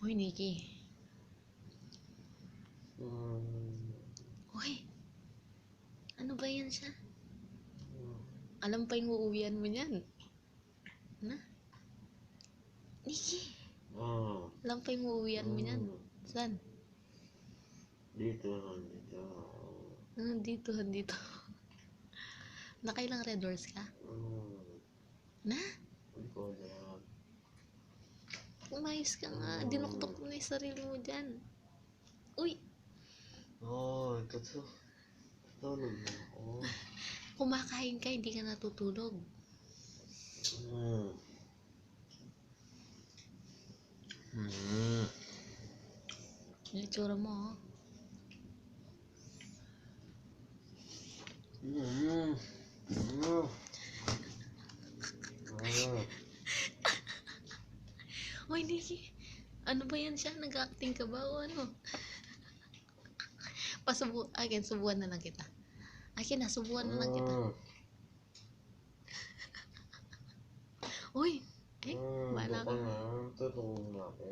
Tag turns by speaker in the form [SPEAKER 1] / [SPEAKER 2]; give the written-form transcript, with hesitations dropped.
[SPEAKER 1] Hoy, Nikki. Hoy, ano ba yan siya? Alam pa yung uuwian mo niyan. Na? Nikki, alam pa yung uuwian mo niyan. Saan?
[SPEAKER 2] Dito.
[SPEAKER 1] Dito. Nakailang red doors ka? Na?
[SPEAKER 2] Hindi ko alam.
[SPEAKER 1] Umayos ka nga. Dinuktok mo na yung sarili mo dyan. Uy,
[SPEAKER 2] Totoo. Tutulog na ako.
[SPEAKER 1] kumakain ka, hindi ka natutulog. Yung itsura mo, oh. Hoy, Nikki. Ano ba yan siya? Nag-acting ka ba o ano? Subuan na lang kita. Subuan na lang kita. Uy,
[SPEAKER 2] Baka na, tutulog na ako.